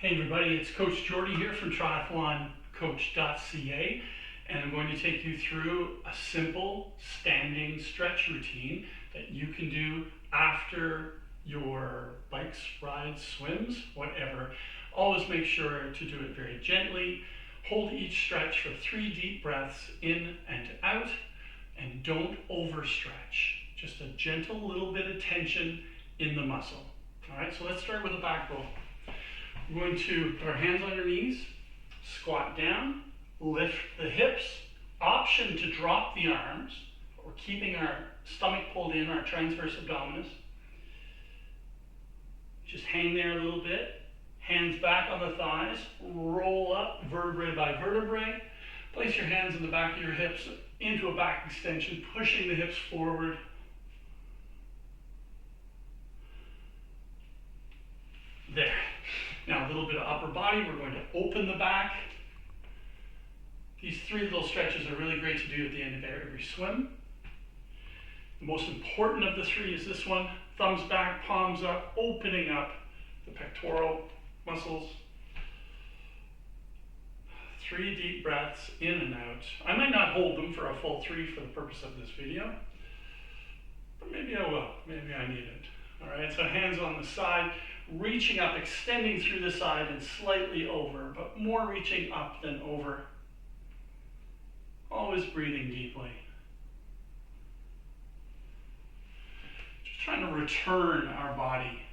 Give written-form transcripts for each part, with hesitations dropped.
Hey everybody, it's Coach Jordy here from triathloncoach.ca, and I'm going to take you through a simple standing stretch routine that you can do after your bikes, rides, swims, whatever. Always make sure to do it very gently. Hold each stretch for 3 deep breaths in and out, and don't overstretch. Just a gentle little bit of tension in the muscle. All right, so let's start with a back roll. We're going to put our hands on our knees, squat down, lift the hips, option to drop the arms. We're keeping our stomach pulled in, our transverse abdominis. Just hang there a little bit, hands back on the thighs, roll up vertebrae by vertebrae. Place your hands in the back of your hips into a back extension, pushing the hips forward. There. Now a little bit of upper body, we're going to open the back. These 3 little stretches are really great to do at the end of every swim. The most important of the 3 is this one, thumbs back, palms up, opening up the pectoral muscles. 3 deep breaths in and out. I might not hold them for a full 3 for the purpose of this video, but maybe I will, maybe I need it. All right, so hands on the side, reaching up, extending through the side and slightly over, but more reaching up than over. Always breathing deeply. Just trying to return our body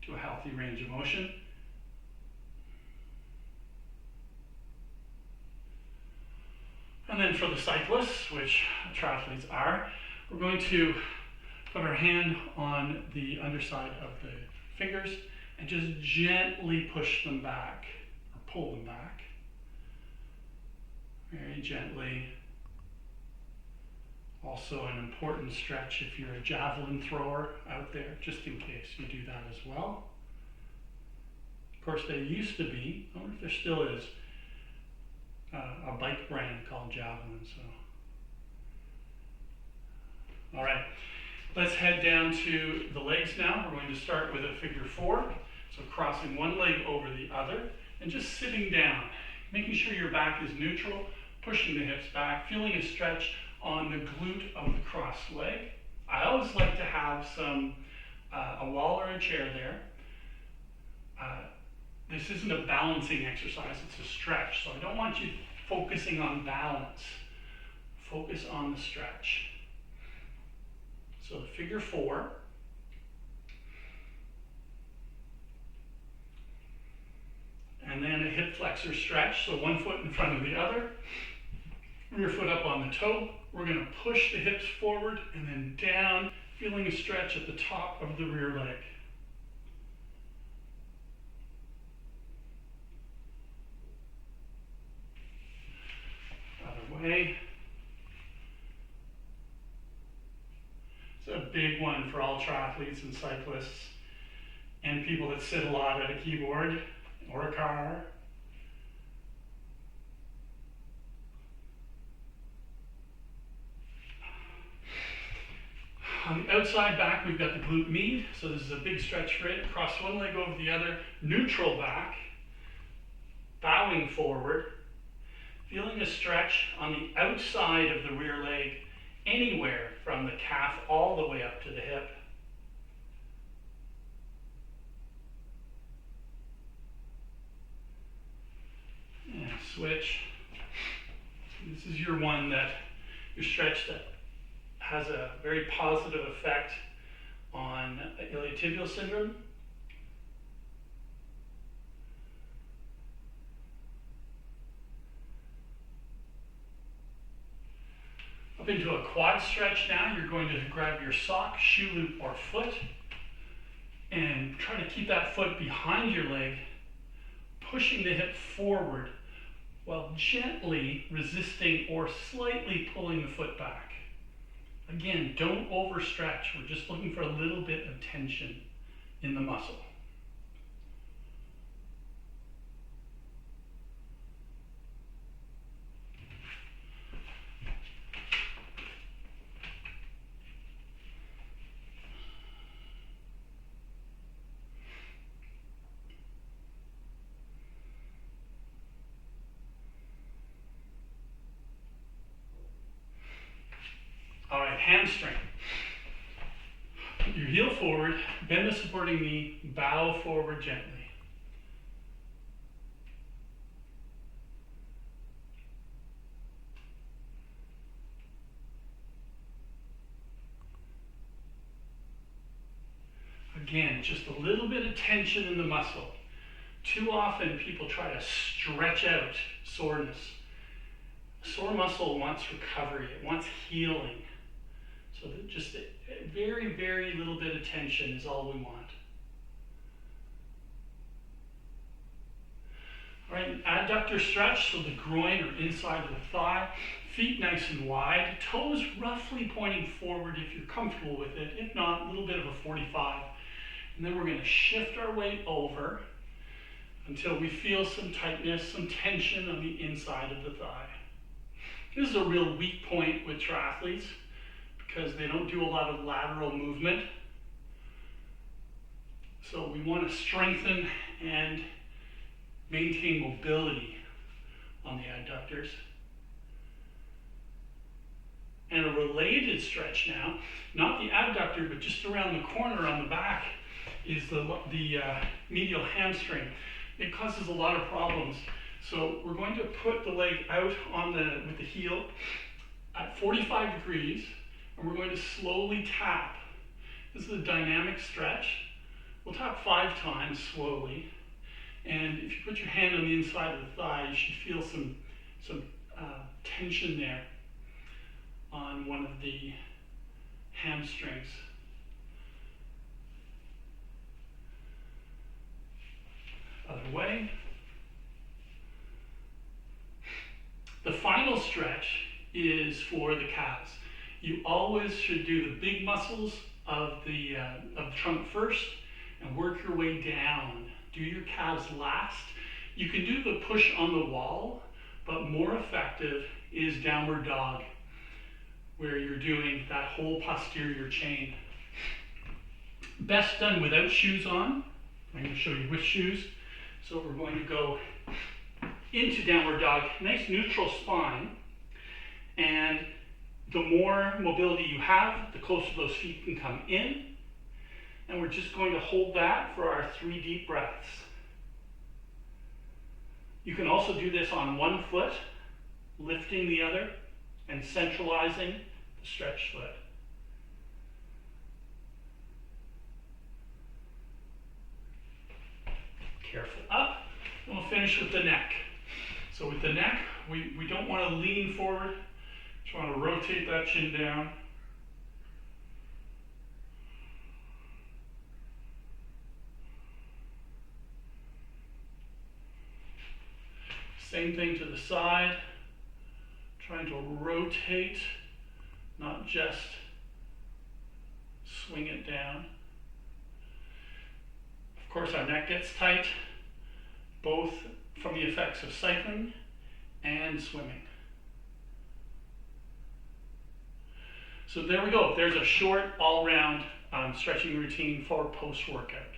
to a healthy range of motion. And then for the cyclists, which triathletes are, we're going to put our hand on the underside of the fingers and just gently push them back, or pull them back. Very gently. Also an important stretch if you're a javelin thrower out there, just in case you do that as well. Of course, there used to be, I wonder if there still is, a bike brand called Javelin. All right. Let's head down to the legs now. We're going to start with a figure 4. So crossing one leg over the other and just sitting down, making sure your back is neutral, pushing the hips back, feeling a stretch on the glute of the crossed leg. I always like to have a wall or a chair there. This isn't a balancing exercise, it's a stretch. So I don't want you focusing on balance. Focus on the stretch. So the figure 4. And then a hip flexor stretch, so one foot in front of the other. Rear foot up on the toe. We're going to push the hips forward and then down, feeling a stretch at the top of the rear leg. Other way. It's a big one for all triathletes and cyclists and people that sit a lot at a keyboard or a car. On the outside back, we've got the glute med, so this is a big stretch for it. Cross one leg over the other, neutral back, bowing forward, feeling a stretch on the outside of the rear leg, anywhere from the calf all the way up to the hip. And switch. This is your one your stretch that has a very positive effect on iliotibial syndrome. Up into a quad stretch now. You're going to grab your sock, shoe loop, or foot and try to keep that foot behind your leg, pushing the hip forward while gently resisting or slightly pulling the foot back. Again, don't overstretch. We're just looking for a little bit of tension in the muscle. hamstring. Put your heel forward, bend the supporting knee, bow forward gently. Again, just a little bit of tension in the muscle. Too often people try to stretch out soreness. A sore muscle wants recovery, it wants healing. So that just a very, very little bit of tension is all we want. All right, adductor stretch, so the groin or inside of the thigh, feet nice and wide, toes roughly pointing forward if you're comfortable with it. If not, a little bit of a 45. And then we're going to shift our weight over until we feel some tightness, some tension on the inside of the thigh. This is a real weak point with triathletes because they don't do a lot of lateral movement. So we want to strengthen and maintain mobility on the adductors. And a related stretch now, not the adductor, but just around the corner on the back, is the medial hamstring. It causes a lot of problems. So we're going to put the leg out on with the heel at 45 degrees, and we're going to slowly tap. This is a dynamic stretch. We'll tap 5 times slowly, and if you put your hand on the inside of the thigh, you should feel some tension there on one of the hamstrings. Other way. The final stretch is for the calves. You always should do the big muscles of the trunk first and work your way down. Do your calves last. You can do the push on the wall, but more effective is downward dog, where you're doing that whole posterior chain. Best done without shoes on. I'm going to show you with shoes. So we're going to go into downward dog, nice neutral spine, and the more mobility you have, the closer those feet can come in, and we're just going to hold that for our 3 deep breaths. You can also do this on one foot, lifting the other, and centralizing the stretched foot. Careful up, and we'll finish with the neck. So with the neck, we don't want to lean forward, just want to rotate that chin down. Same thing to the side, trying to rotate, not just swing it down. Of course, our neck gets tight, both from the effects of cycling and swimming. So there we go. There's a short all-round stretching routine for post-workout.